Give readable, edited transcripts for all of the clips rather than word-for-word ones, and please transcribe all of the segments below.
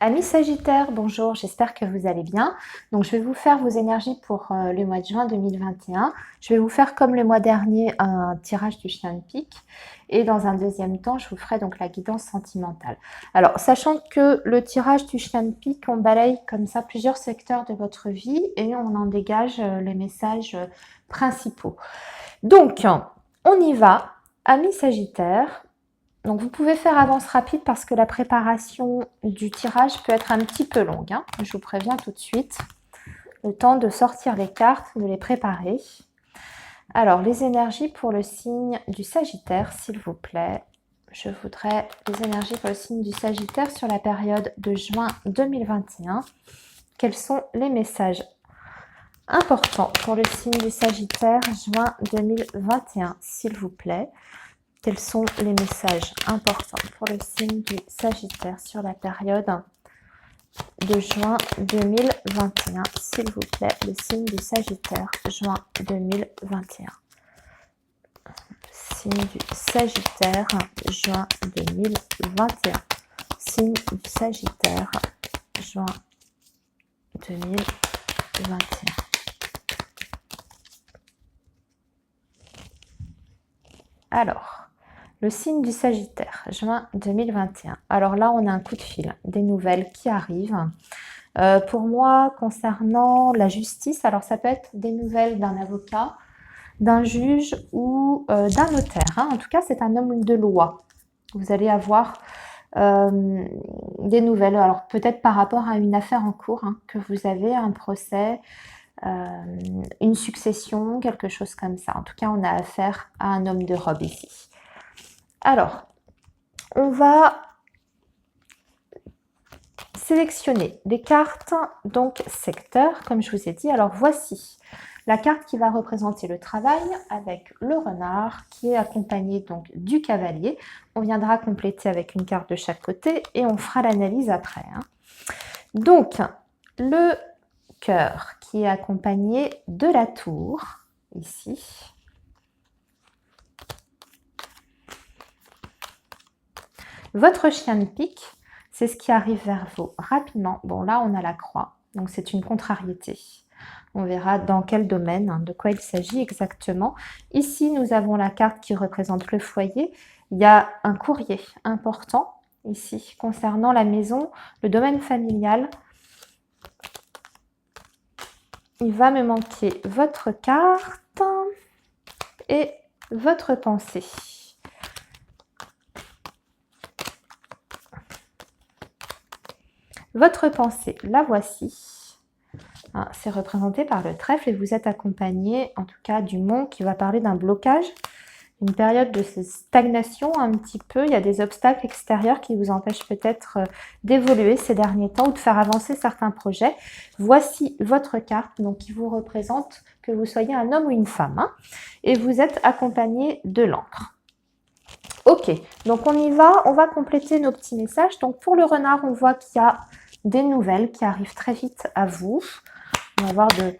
Amis Sagittaire, bonjour, j'espère que vous allez bien. Donc je vais vous faire vos énergies pour le mois de juin 2021. Je vais vous faire comme le mois dernier un tirage du chien de pique. Et dans un deuxième temps, je vous ferai donc la guidance sentimentale. Alors, sachant que le tirage du chien de pique, on balaye comme ça plusieurs secteurs de votre vie et on en dégage les messages principaux. Donc, on y va, amis Sagittaire. Donc vous pouvez faire avance rapide parce que la préparation du tirage peut être un petit peu longue. Je vous préviens tout de suite. Le temps de sortir les cartes, de les préparer. Alors les énergies pour le signe du Sagittaire, s'il vous plaît. Je voudrais les énergies pour le signe du Sagittaire sur la période de juin 2021. Quels sont les messages importants pour le signe du Sagittaire juin 2021, s'il vous plaît? Quels sont les messages importants pour le signe du Sagittaire sur la période de juin 2021? S'il vous plaît, le signe du Sagittaire, juin 2021. Signe du Sagittaire, juin 2021. Signe du Sagittaire, juin 2021. Alors, le signe du Sagittaire, juin 2021. Alors là, on a un coup de fil, des nouvelles qui arrivent. Pour moi, concernant la justice, alors ça peut être des nouvelles d'un avocat, d'un juge ou d'un notaire. En tout cas, c'est un homme de loi. Vous allez avoir des nouvelles. Alors peut-être par rapport à une affaire en cours, que vous avez, un procès, une succession, quelque chose comme ça. En tout cas, on a affaire à un homme de robe ici. Alors, on va sélectionner les cartes, donc secteur, comme je vous ai dit. Alors, voici la carte qui va représenter le travail avec le renard qui est accompagné donc du cavalier. On viendra compléter avec une carte de chaque côté et on fera l'analyse après. Donc, le cœur qui est accompagné de la tour, ici. Votre chien de pique, c'est ce qui arrive vers vous rapidement. Bon, là, on a la croix, donc c'est une contrariété. On verra dans quel domaine, de quoi il s'agit exactement. Ici, nous avons la carte qui représente le foyer. Il y a un courrier important ici concernant la maison, le domaine familial. Il va me manquer votre carte et votre pensée. Votre pensée, la voici. C'est représenté par le trèfle et vous êtes accompagné, en tout cas, du mont qui va parler d'un blocage, une période de stagnation un petit peu. Il y a des obstacles extérieurs qui vous empêchent peut-être d'évoluer ces derniers temps ou de faire avancer certains projets. Voici votre carte, donc qui vous représente que vous soyez un homme ou une femme. Et vous êtes accompagné de l'encre. Ok, donc on y va, on va compléter nos petits messages. Donc pour le renard, on voit qu'il y a des nouvelles qui arrivent très vite à vous. On va voir de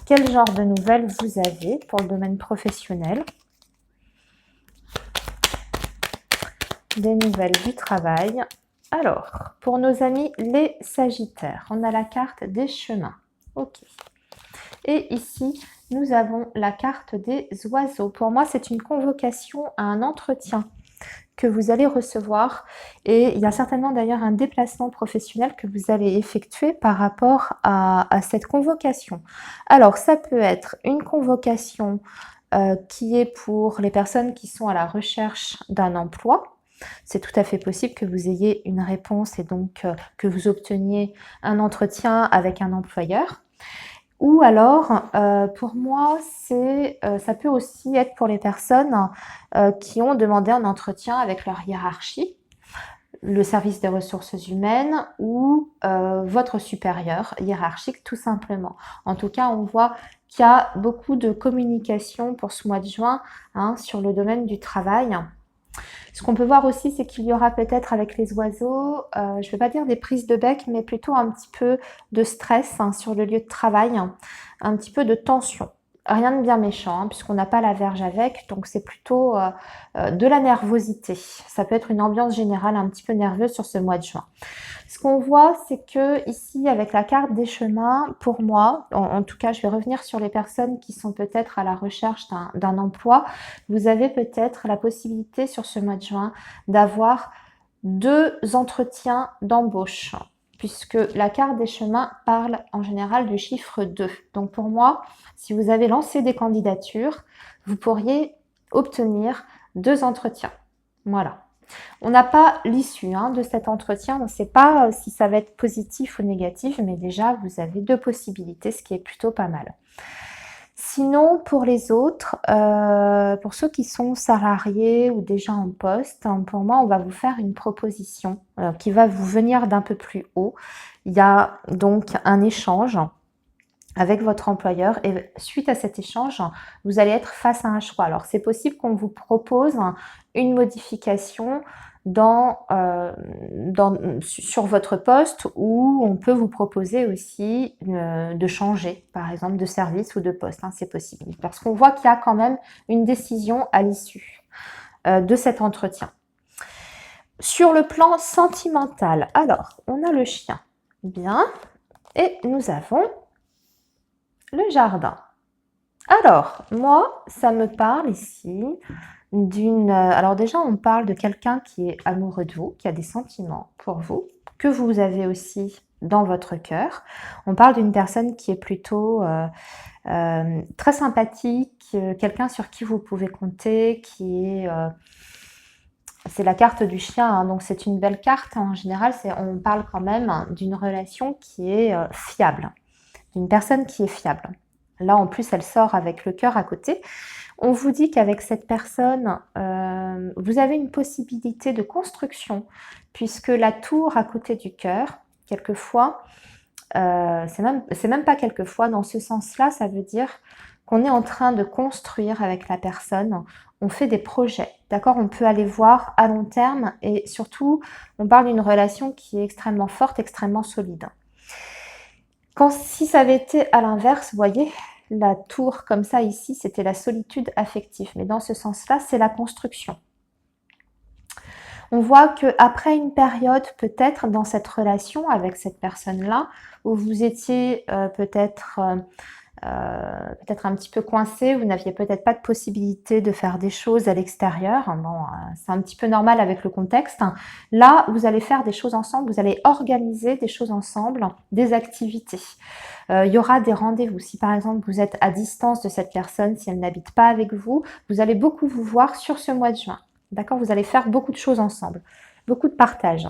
quel genre de nouvelles vous avez pour le domaine professionnel. Des nouvelles du travail. Alors, pour nos amis les Sagittaires, on a la carte des chemins. Ok. Et ici, nous avons la carte des oiseaux. Pour moi, c'est une convocation à un entretien que vous allez recevoir. Et il y a certainement d'ailleurs un déplacement professionnel que vous allez effectuer par rapport à cette convocation. Alors, ça peut être une convocation qui est pour les personnes qui sont à la recherche d'un emploi. C'est tout à fait possible que vous ayez une réponse et donc que vous obteniez un entretien avec un employeur. Ou alors, pour moi, ça peut aussi être pour les personnes qui ont demandé un entretien avec leur hiérarchie, le service des ressources humaines ou votre supérieur hiérarchique tout simplement. En tout cas, on voit qu'il y a beaucoup de communication pour ce mois de juin sur le domaine du travail. Ce qu'on peut voir aussi, c'est qu'il y aura peut-être avec les oiseaux, je ne vais pas dire des prises de bec, mais plutôt un petit peu de stress sur le lieu de travail, un petit peu de tension. rien de bien méchant, hein, puisqu'on n'a pas la Vierge avec, donc c'est plutôt de la nervosité. Ça peut être une ambiance générale un petit peu nerveuse sur ce mois de juin. Ce qu'on voit, c'est que ici, avec la carte des chemins, pour moi, en tout cas, je vais revenir sur les personnes qui sont peut-être à la recherche d'un emploi. Vous avez peut-être la possibilité sur ce mois de juin d'avoir 2 entretiens d'embauche, puisque la carte des chemins parle en général du chiffre 2. Donc pour moi, si vous avez lancé des candidatures, vous pourriez obtenir 2 entretiens. Voilà. On n'a pas l'issue de cet entretien, on ne sait pas si ça va être positif ou négatif, mais déjà vous avez 2 possibilités, ce qui est plutôt pas mal. Sinon, pour les autres, pour ceux qui sont salariés ou déjà en poste, pour moi, on va vous faire une proposition qui va vous venir d'un peu plus haut. Il y a donc un échange avec votre employeur et suite à cet échange, vous allez être face à un choix. Alors, c'est possible qu'on vous propose une modification sur votre poste ou on peut vous proposer aussi de changer, par exemple, de service ou de poste. C'est possible. Parce qu'on voit qu'il y a quand même une décision à l'issue de cet entretien. Sur le plan sentimental, alors, on a le chien. Bien. Et nous avons le jardin. Alors, moi, ça me parle ici alors déjà, on parle de quelqu'un qui est amoureux de vous, qui a des sentiments pour vous, que vous avez aussi dans votre cœur. On parle d'une personne qui est plutôt très sympathique, quelqu'un sur qui vous pouvez compter, c'est la carte du chien, donc c'est une belle carte. En général, on parle quand même d'une relation qui est fiable, d'une personne qui est fiable. Là, en plus, elle sort avec le cœur à côté. On vous dit qu'avec cette personne, vous avez une possibilité de construction, puisque la tour à côté du cœur, quelquefois, c'est même pas quelquefois, dans ce sens-là, ça veut dire qu'on est en train de construire avec la personne, on fait des projets, d'accord? On peut aller voir à long terme et surtout, on parle d'une relation qui est extrêmement forte, extrêmement solide. Si ça avait été à l'inverse, vous voyez, la tour comme ça ici, c'était la solitude affective. Mais dans ce sens-là, c'est la construction. On voit qu'après une période, peut-être dans cette relation avec cette personne-là, où vous étiez peut-être un petit peu coincé, vous n'aviez peut-être pas de possibilité de faire des choses à l'extérieur. Bon, c'est un petit peu normal avec le contexte. Là, vous allez faire des choses ensemble, vous allez organiser des choses ensemble, des activités. Il y aura des rendez-vous. Si par exemple vous êtes à distance de cette personne, si elle n'habite pas avec vous, vous allez beaucoup vous voir sur ce mois de juin. D'accord? Vous allez faire beaucoup de choses ensemble, beaucoup de partage.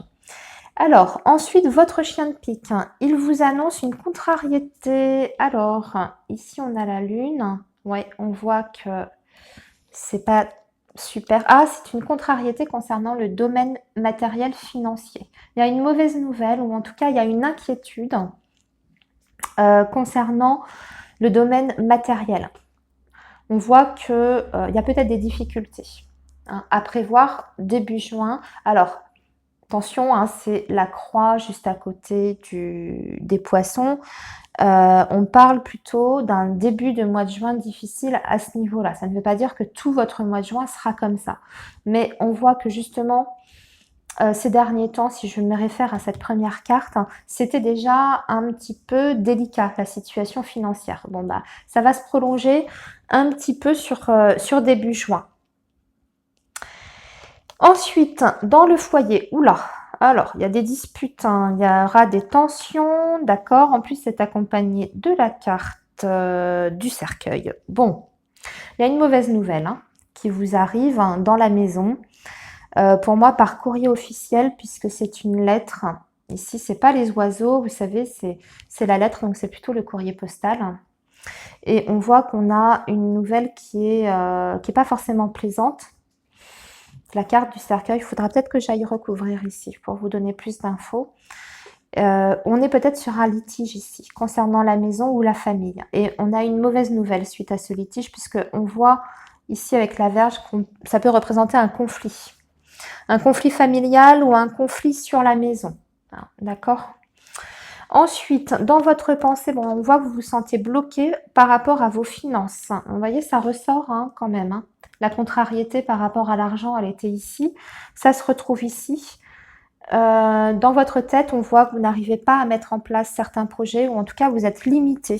Alors, ensuite, votre chien de pique, il vous annonce une contrariété. Alors, ici, on a la lune. Ouais, on voit que c'est pas super. Ah, c'est une contrariété concernant le domaine matériel financier. Il y a une mauvaise nouvelle, ou en tout cas, il y a une inquiétude concernant le domaine matériel. On voit qu'il y a peut-être des difficultés à prévoir début juin. Alors, attention, c'est la croix juste à côté des poissons. On parle plutôt d'un début de mois de juin difficile à ce niveau-là. Ça ne veut pas dire que tout votre mois de juin sera comme ça. Mais on voit que justement, ces derniers temps, si je me réfère à cette première carte, c'était déjà un petit peu délicat, la situation financière. Bon, ça va se prolonger un petit peu sur début juin. Ensuite, dans le foyer, oula, alors il y a des disputes, il y aura des tensions, d'accord. En plus, c'est accompagné de la carte du cercueil. Bon, il y a une mauvaise nouvelle qui vous arrive dans la maison. Pour moi, par courrier officiel, puisque c'est une lettre. Ici, c'est pas les oiseaux, vous savez, c'est la lettre, donc c'est plutôt le courrier postal. Et on voit qu'on a une nouvelle qui est pas forcément plaisante. La carte du cercueil, il faudra peut-être que j'aille recouvrir ici pour vous donner plus d'infos. On est peut-être sur un litige ici, concernant la maison ou la famille. Et on a une mauvaise nouvelle suite à ce litige, puisqu'on voit ici avec la Vierge que ça peut représenter un conflit. Un conflit familial ou un conflit sur la maison. D'accord ? Ensuite, dans votre pensée, bon, on voit que vous vous sentez bloqué par rapport à vos finances. Vous voyez, ça ressort hein, quand même. Hein. La contrariété par rapport à l'argent, elle était ici. Ça se retrouve ici. Dans votre tête, on voit que vous n'arrivez pas à mettre en place certains projets, ou en tout cas, vous êtes limité.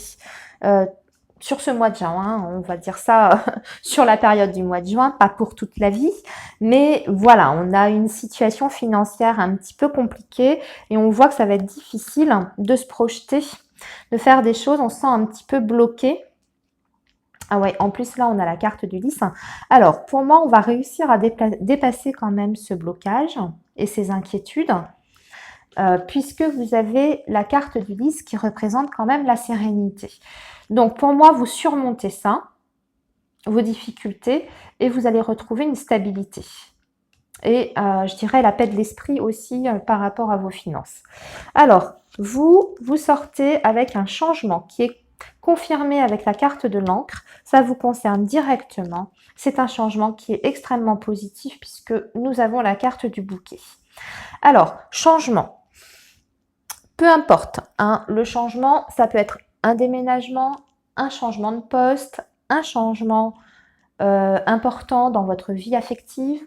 Sur ce mois de juin, hein, on va dire ça sur la période du mois de juin, pas pour toute la vie, mais voilà, on a une situation financière un petit peu compliquée et on voit que ça va être difficile de se projeter, de faire des choses, on se sent un petit peu bloqué. Ah ouais, en plus là on a la carte du lys. Alors pour moi, on va réussir à dépasser quand même ce blocage et ces inquiétudes. Puisque vous avez la carte du lys qui représente quand même la sérénité. Donc pour moi, vous surmontez ça, vos difficultés, et vous allez retrouver une stabilité. Et je dirais la paix de l'esprit aussi par rapport à vos finances. Alors, vous sortez avec un changement qui est confirmé avec la carte de l'encre. Ça vous concerne directement. C'est un changement qui est extrêmement positif puisque nous avons la carte du bouquet. Alors, changement. Peu importe, hein, le changement, ça peut être un déménagement, un changement de poste, un changement important dans votre vie affective.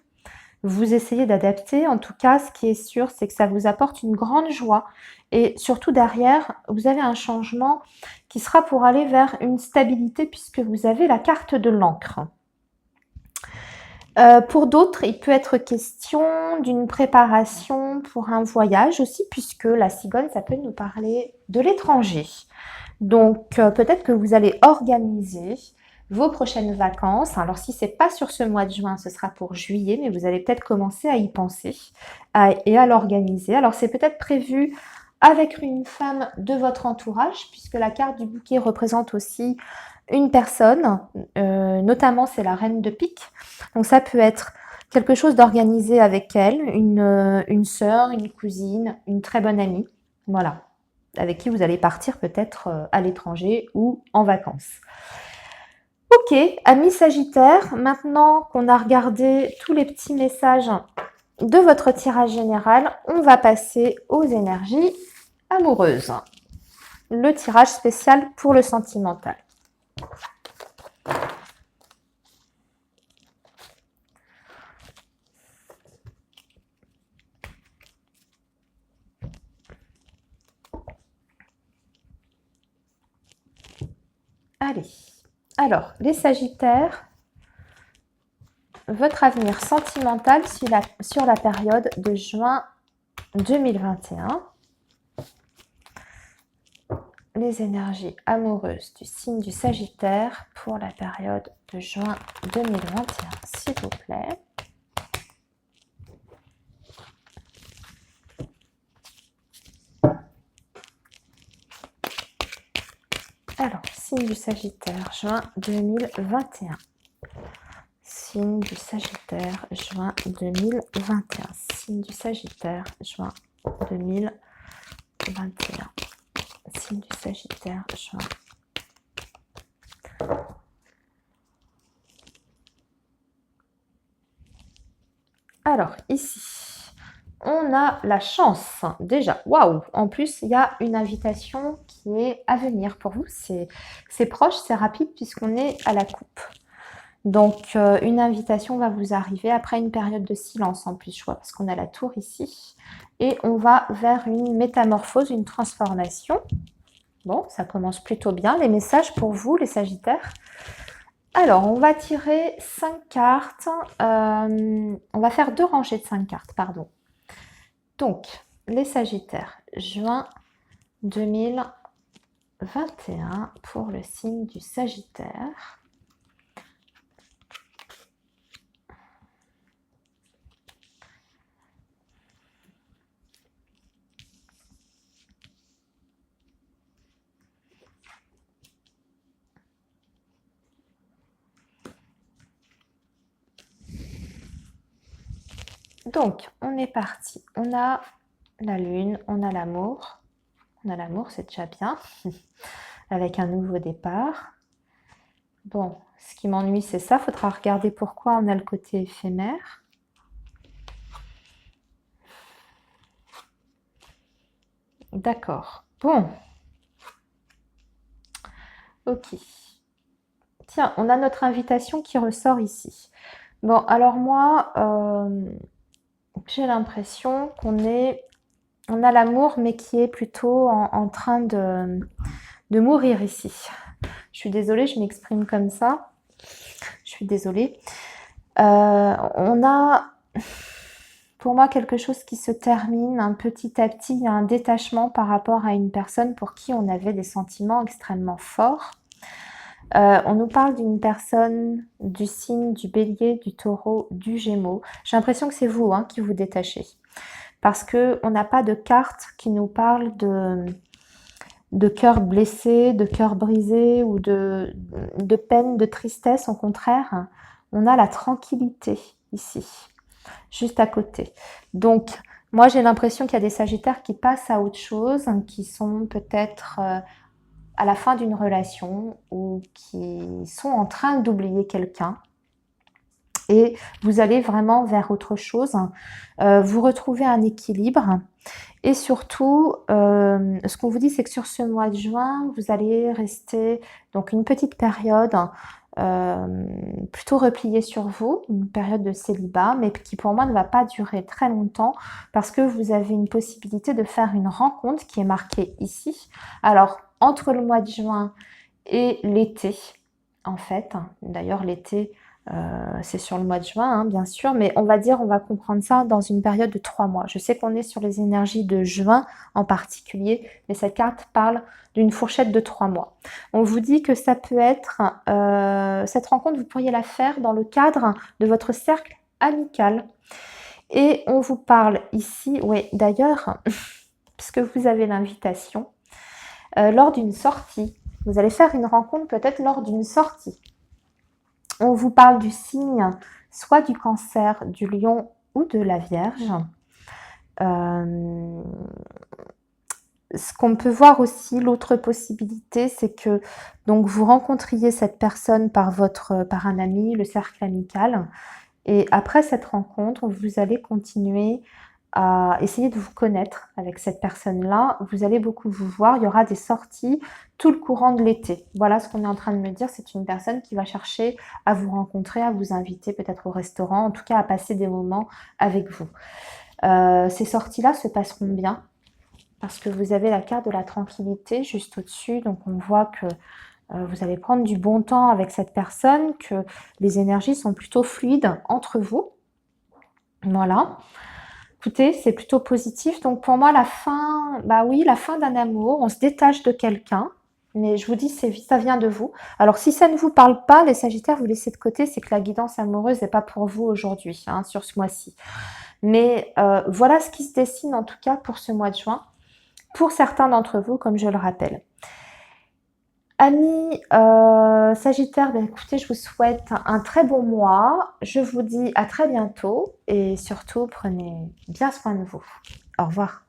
Vous essayez d'adapter. En tout cas, ce qui est sûr, c'est que ça vous apporte une grande joie. Et surtout derrière, vous avez un changement qui sera pour aller vers une stabilité puisque vous avez la carte de l'encre. Pour d'autres, il peut être question d'une préparation pour un voyage aussi, puisque la cigogne, ça peut nous parler de l'étranger. Donc, peut-être que vous allez organiser vos prochaines vacances. Alors, si c'est pas sur ce mois de juin, ce sera pour juillet, mais vous allez peut-être commencer à y penser et à l'organiser. Alors, c'est peut-être prévu avec une femme de votre entourage, puisque la carte du bouquet représente aussi une personne, notamment c'est la reine de pique. Donc ça peut être quelque chose d'organisé avec elle, une sœur, une cousine, une très bonne amie, voilà, avec qui vous allez partir peut-être à l'étranger ou en vacances. Ok, amis Sagittaire, maintenant qu'on a regardé tous les petits messages de votre tirage général, on va passer aux énergies amoureuses. Le tirage spécial pour le sentimental. Allez, alors les Sagittaires, votre avenir sentimental sur la période de juin 2021. Les énergies amoureuses du signe du Sagittaire pour la période de juin 2021, s'il vous plaît. Alors, signe du Sagittaire, juin 2021. Signe du Sagittaire, juin 2021. Signe du Sagittaire, juin 2021. Signe du Sagittaire, juin. Alors, ici, on a la chance, déjà. Waouh! En plus, il y a une invitation qui est à venir pour vous. C'est proche, c'est rapide puisqu'on est à la coupe. Donc, une invitation va vous arriver après une période de silence en plus, je vois, parce qu'on a la tour ici. Et on va vers une métamorphose, une transformation. Bon, ça commence plutôt bien. Les messages pour vous, les Sagittaires. Alors, on va tirer 5 cartes. On va faire 2 rangées de 5 cartes, pardon. Donc, les Sagittaires, juin 2021 pour le signe du Sagittaire. Donc, on est parti. On a la lune, on a l'amour. On a l'amour, c'est déjà bien. Avec un nouveau départ. Bon, ce qui m'ennuie, c'est ça. Il faudra regarder pourquoi on a le côté éphémère. D'accord. Bon, ok. Tiens, on a notre invitation qui ressort ici. Bon, alors moi, j'ai l'impression on a l'amour, mais qui est plutôt en train de mourir ici. Je suis désolée, je m'exprime comme ça. Je suis désolée. On a, pour moi, quelque chose qui se termine petit à petit. Il y a un détachement par rapport à une personne pour qui on avait des sentiments extrêmement forts. On nous parle d'une personne du signe du bélier, du taureau, du gémeaux. J'ai l'impression que c'est vous qui vous détachez. Parce qu'on n'a pas de carte qui nous parle de cœur blessé, de cœur brisé ou de peine, de tristesse. Au contraire, on a la tranquillité ici, juste à côté. Donc, moi, j'ai l'impression qu'il y a des sagittaires qui passent à autre chose, qui sont peut-être à la fin d'une relation ou qui sont en train d'oublier quelqu'un. Et vous allez vraiment vers autre chose. Vous retrouvez un équilibre. Et surtout, ce qu'on vous dit, c'est que sur ce mois de juin, vous allez rester donc une petite période plutôt repliée sur vous, une période de célibat, mais qui pour moi ne va pas durer très longtemps parce que vous avez une possibilité de faire une rencontre qui est marquée ici. Alors, entre le mois de juin et l'été, en fait, d'ailleurs l'été, c'est sur le mois de juin, bien sûr, mais on va comprendre ça dans une période de 3 mois. Je sais qu'on est sur les énergies de juin en particulier, mais cette carte parle d'une fourchette de 3 mois. On vous dit que ça peut être, cette rencontre, vous pourriez la faire dans le cadre de votre cercle amical. Et on vous parle ici, oui, d'ailleurs, puisque vous avez l'invitation, lors d'une sortie. Vous allez faire une rencontre peut-être lors d'une sortie. On vous parle du signe, soit du cancer, du lion ou de la vierge. Ce qu'on peut voir aussi, l'autre possibilité, c'est que donc vous rencontriez cette personne par un ami, le cercle amical. Et après cette rencontre, vous allez continuer à essayer de vous connaître avec cette personne-là. Vous allez beaucoup vous voir. Il y aura des sorties tout le courant de l'été. Voilà ce qu'on est en train de me dire. C'est une personne qui va chercher à vous rencontrer, à vous inviter peut-être au restaurant, en tout cas à passer des moments avec vous. Ces sorties-là se passeront bien parce que vous avez la carte de la tranquillité juste au-dessus. Donc on voit que vous allez prendre du bon temps avec cette personne, que les énergies sont plutôt fluides entre vous. Voilà. Écoutez, c'est plutôt positif. Donc pour moi, la fin, bah oui, la fin d'un amour, on se détache de quelqu'un. Mais je vous dis, ça vient de vous. Alors si ça ne vous parle pas, les Sagittaires, vous laissez de côté, c'est que la guidance amoureuse n'est pas pour vous aujourd'hui, sur ce mois-ci. Mais voilà ce qui se dessine en tout cas pour ce mois de juin, pour certains d'entre vous, comme je le rappelle. Amis Sagittaire, écoutez, je vous souhaite un très bon mois. Je vous dis à très bientôt et surtout, prenez bien soin de vous. Au revoir.